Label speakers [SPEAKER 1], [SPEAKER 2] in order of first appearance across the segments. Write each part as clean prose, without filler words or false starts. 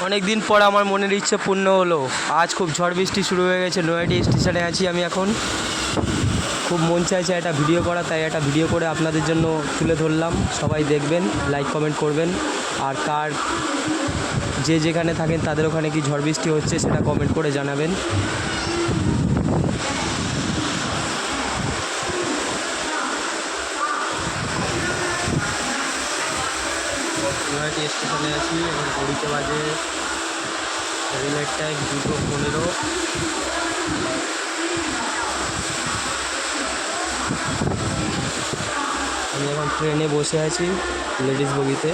[SPEAKER 1] অনেক দিন পর আমার মনের ইচ্ছে পূর্ণ হলো। আজ খুব ঝড় বৃষ্টি শুরু হয়ে গেছে। নৈহাটি স্টেশনে আছি আমি এখন। খুব মন চাইছে একটা ভিডিও করা, তাই একটা ভিডিও করে আপনাদের জন্য তুলে ধরলাম। সবাই দেখবেন, লাইক কমেন্ট করবেন। আর কার যে যেখানে থাকেন তাদের ওখানে কি ঝড় বৃষ্টি হচ্ছে সেটা কমেন্ট করে জানাবেন। নৈহাটি স্টেশনে আছি এবং ঘড়িতে বাজে রেলের টাইম 2:15। আমি এখন ট্রেনে বসে আছি, লেডিস বগিতে।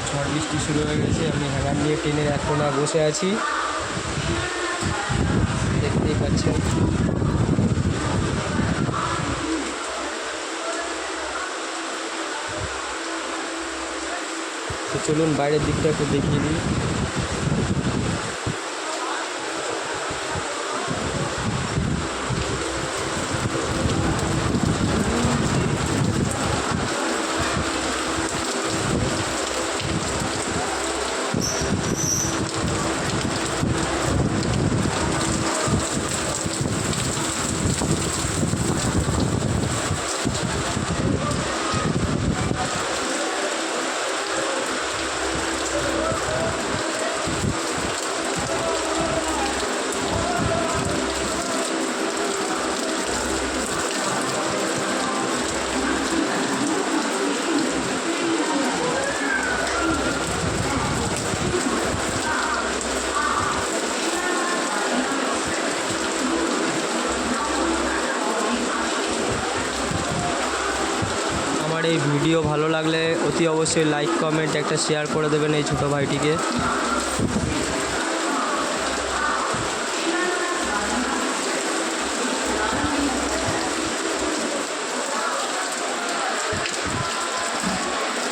[SPEAKER 1] ঝড় বৃষ্টি শুরু হয়ে গেছে। আমি হ্যাঙ্গার নিয়ে ট্রেনের এক কোণায় বসে আছি, দেখতেই পাচ্ছেন। তো চলুন বাইরের দিকটা একটু দেখিয়ে দিই। আমার এই ভিডিও ভালো লাগলে অতি অবশ্যই লাইক কমেন্ট একটা শেয়ার করে দেবেন এই ছোটো ভাইটিকে।